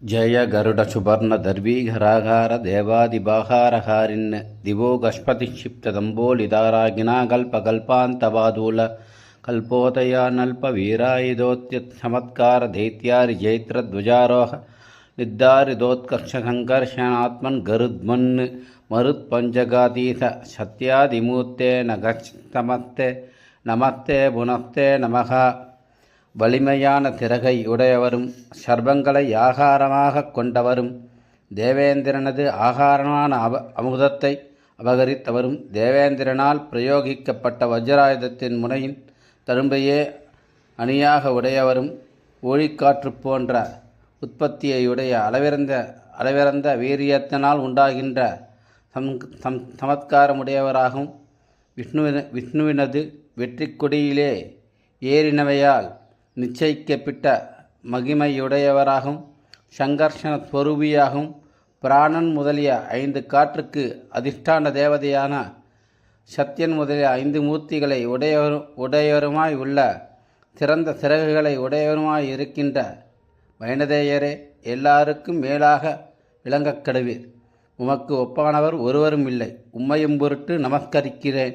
जय गरुडसुवर्णदर्वीघराघार देवादिबाहारहारिन् दिवो गष्पतिक्षिप्तदम्बोलिदारागिनागल्पकल्पान्तवादूल कल्पोदयानल्पवीरायुधोत्यत्समत्कारदैत्यारिजैत्रध्वजारोह निर्धारितोत्कर्षसङ्कर्षणात्मन् गरुद्मन् मरुत्पञ्चगातीथ सत्यादिमूर्ते नमस्ते नमस्ते पुनस्ते नमः வலிமையான திறகை உடையவரும் சர்வங்களை ஆகாரமாக கொண்டவரும் தேவேந்திரனது ஆகாரமான அமுதத்தை அபகரித்தவரும் தேவேந்திரனால் பிரயோகிக்கப்பட்ட வஜ்ராயுதத்தின் முனையின் தழும்பையே அணியாக உடையவரும் ஊழிக்காற்று போன்ற உற்பத்தியையுடைய அளவிறந்த வீரியத்தினால் உண்டாகின்ற சமத்காரமுடையவராகவும் விஷ்ணுவினது வெற்றி கொடியிலே ஏறினவையால் நிச்சயிக்கப்பட்ட மகிமையுடையவராகவும் சங்கர்ஷண ஸ்வரூபியாகவும் பிராணன் முதலிய 5 காற்றுக்கு அதிஷ்டான தேவதையான சத்யன் முதலிய 5 மூர்த்திகளை உடையவருமாய் உள்ள சிறந்த சிறகுகளை உடையவருமாய் இருக்கின்ற வைனதேயரே, எல்லாருக்கும் மேலாக விளங்கக்கடுவீர். உமக்கு ஒப்பானவர் ஒருவரும் இல்லை. உம்மையும் பொருட்டு நமஸ்கரிக்கிறேன்.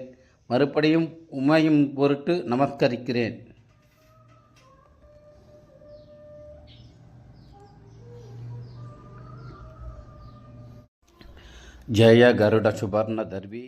மறுபடியும் உம்மையும் பொருட்டு நமஸ்கரிக்கிறேன். जय गरुडसुवर्णदर्वी